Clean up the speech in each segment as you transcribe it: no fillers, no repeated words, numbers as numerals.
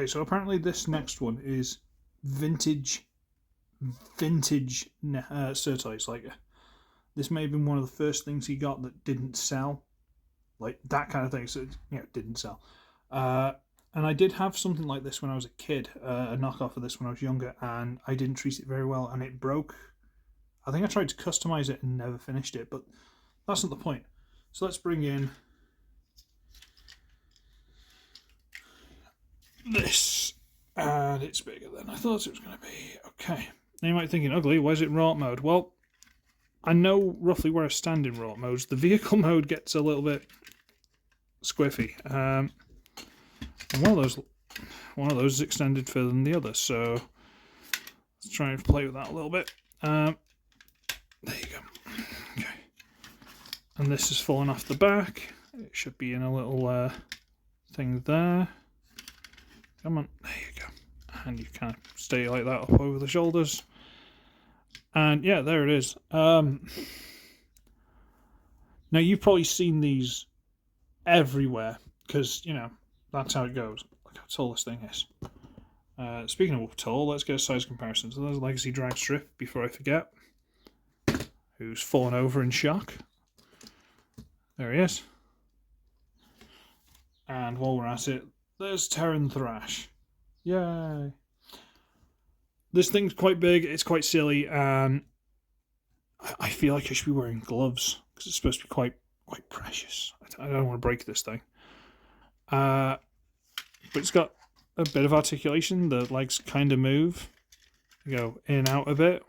Okay, so apparently this next one is vintage SirToys. Like, this may have been one of the first things he got that didn't sell, like that kind of thing. So it didn't sell. And I did have something like this when I was a kid, a knockoff of this when I was younger, and I didn't treat it very well, and it broke. I think I tried to customize it and never finished it, but that's not the point. So let's bring in this, and it's bigger than I thought it was going to be. Okay. Now you might be thinking, Ugly, why is it raw mode? Well, I know roughly where I stand in raw modes. The vehicle mode gets a little bit squiffy. And one of those is extended further than the other, so let's try and play with that a little bit. There you go. Okay. And this is falling off the back. It should be in a little thing there. Come on, there you go. And you kind of stay like that up over the shoulders. And yeah, there it is. Now you've probably seen these everywhere because, you know, that's how it goes. Look how tall this thing is. Speaking of tall, let's get a size comparison. So there's Legacy Drag Strip, before I forget, who's fallen over in shock. There he is. And while we're at it, there's Terran Thrash. Yay! This thing's quite big, it's quite silly, and I feel like I should be wearing gloves, because it's supposed to be quite precious. I don't want to break this thing. But it's got a bit of articulation, the legs kind of move. They go in and out a bit.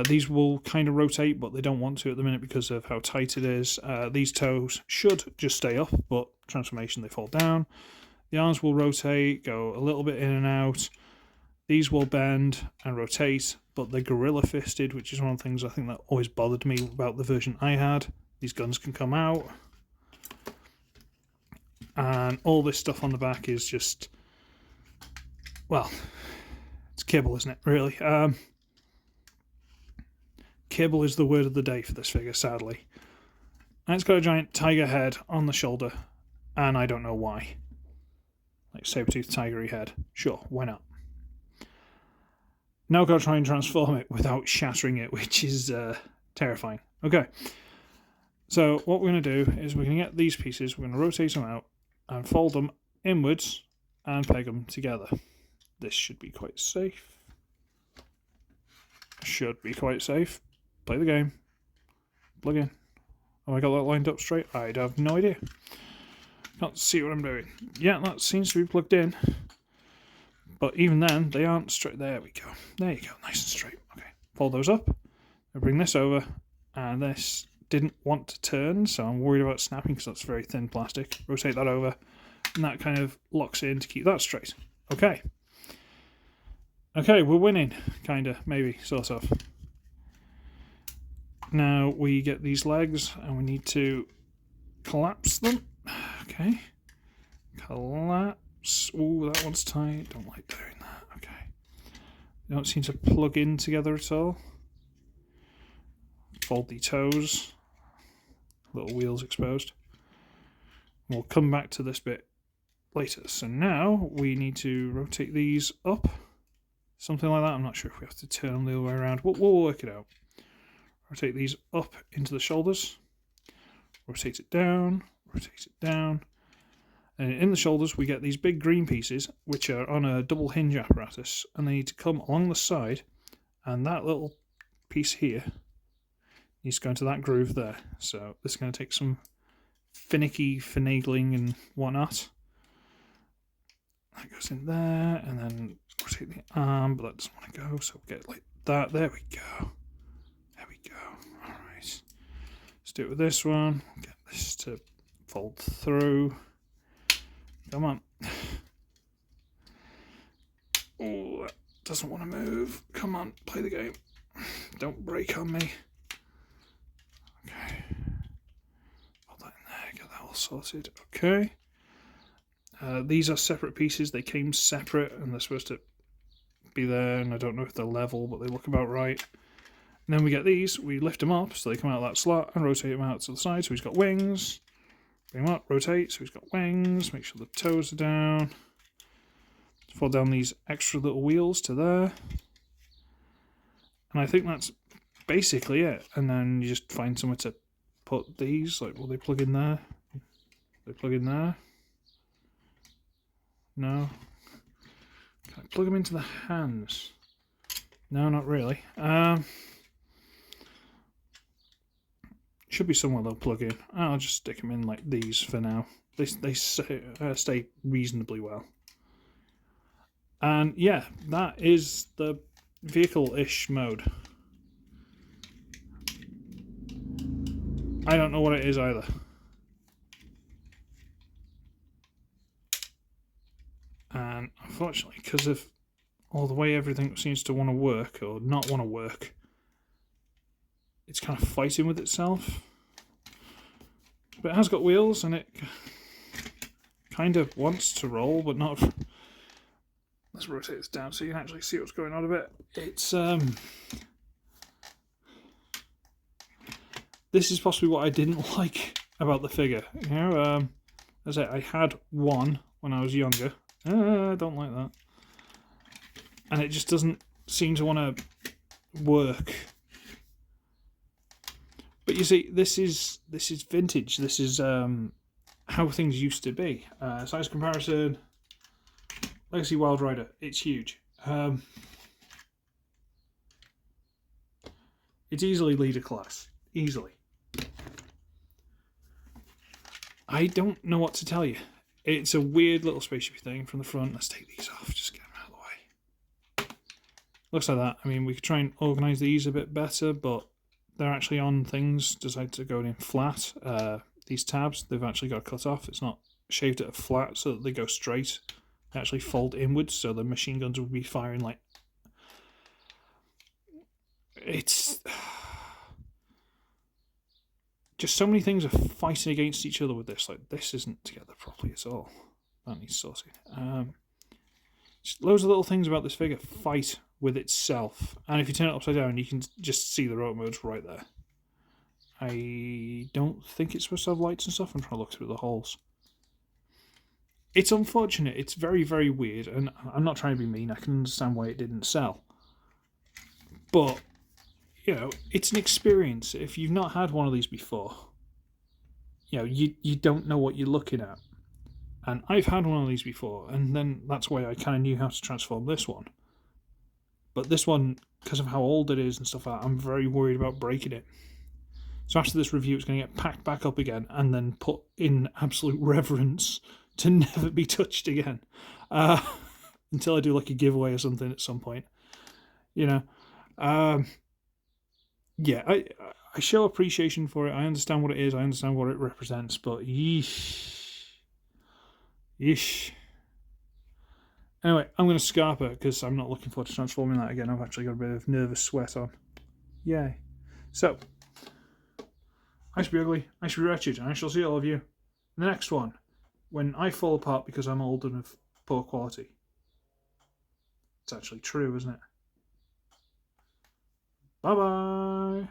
These will kind of rotate, but they don't want to at the minute because of how tight it is. These toes should just stay up, but transformation, they fall down. The arms will rotate, go a little bit in and out. These will bend and rotate, but they're gorilla-fisted, which is one of the things I think that always bothered me about the version I had. These guns can come out. And all this stuff on the back is just, well, it's kibble, isn't it, really? Kibble is the word of the day for this figure, sadly. And it's got a giant tiger head on the shoulder, and I don't know why. Like saber-toothed tigery head. Sure, why not? Now I've got to try and transform it without shattering it, which is terrifying. Okay, so what we're going to do is we're going to get these pieces, we're going to rotate them out and fold them inwards and peg them together. This should be quite safe. Should be quite safe. Play the game. Plug in. Have I got that lined up straight? I have no idea. Can't see what I'm doing. Yeah, that seems to be plugged in. But even then, they aren't straight. There we go. There you go. Nice and straight. Okay. Fold those up. I bring this over. And this didn't want to turn, so I'm worried about snapping because that's very thin plastic. Rotate that over. And that kind of locks in to keep that straight. Okay. Okay, we're winning. Kinda. Maybe. Sort of. Now we get these legs and we need to collapse them. Okay. Collapse. Ooh, that one's tight. Don't like doing that. Okay. They don't seem to plug in together at all. Fold the toes. Little wheels exposed. We'll come back to this bit later. So now we need to rotate these up. Something like that. I'm not sure if we have to turn them the other way around. We'll work it out. Rotate these up into the shoulders. Rotate it down. Rotate it down. And in the shoulders we get these big green pieces which are on a double hinge apparatus, and they need to come along the side, and that little piece here needs to go into that groove there. So this is going to take some finicky finagling and whatnot. That goes in there, and then rotate the arm, but that doesn't want to go, so we'll get it like that. There we go. There we go. Alright. Let's do it with this one. Get this to fold through. Come on. Oh, that doesn't want to move. Come on, play the game. Don't break on me. Okay. Put that in there, get that all sorted. Okay. These are separate pieces. They came separate and they're supposed to be there, and I don't know if they're level, but they look about right. And then we get these, we lift them up so they come out of that slot and rotate them out to the side. So he's got wings. Bring him up, rotate, so he's got wings. Make sure the toes are down. fall down these extra little wheels to there. And I think that's basically it. And then you just find somewhere to put these. Like, will they plug in there? They plug in there? No. Can I plug them into the hands? No, not really. Should be somewhere they'll plug in. I'll just stick them in like these for now. They stay reasonably well. And yeah, that is the vehicle-ish mode. I don't know what it is either. And unfortunately, because of all the way everything seems to want to work or not want to work, it's kind of fighting with itself. But it has got wheels and it kind of wants to roll, but not. Let's rotate this down so you can actually see what's going on a bit. It's this is possibly what I didn't like about the figure. You know, as I had one when I was younger. I don't like that, and it just doesn't seem to want to work. But you see, this is vintage. This is how things used to be. Size comparison. Legacy Wild Rider. It's huge. It's easily leader class. Easily. I don't know what to tell you. It's a weird little spaceship thing from the front. Let's take these off. Just get them out of the way. Looks like that. I mean, we could try and organise these a bit better, but they're actually on things. Decided to go in flat. These tabs, they've actually got cut off. It's not shaved at a flat so that they go straight. They actually fold inwards, so the machine guns would be firing like... It's... Just so many things are fighting against each other with this. Like, this isn't together properly at all. That needs sorting. Just loads of little things about this figure fight with itself. And if you turn it upside down, you can just see the remote modes right there. I don't think it's supposed to have lights and stuff. I'm trying to look through the holes. It's unfortunate. It's very, very weird. And I'm not trying to be mean. I can understand why it didn't sell. But... you know, it's an experience. If you've not had one of these before, you know, you don't know what you're looking at. And I've had one of these before, and then that's why I kind of knew how to transform this one. But this one, because of how old it is and stuff like that, I'm very worried about breaking it. So after this review, it's going to get packed back up again and then put in absolute reverence to never be touched again. Until I do like a giveaway or something at some point. You know. Yeah, I show appreciation for it. I understand what it is. I understand what it represents. But yeesh. Anyway, I'm going to scarp it because I'm not looking forward to transforming that again. I've actually got a bit of nervous sweat on. Yay. So, I should be ugly. I should be wretched. And I shall see all of you in the next one. When I fall apart because I'm old and of poor quality. It's actually true, isn't it? Bye-bye.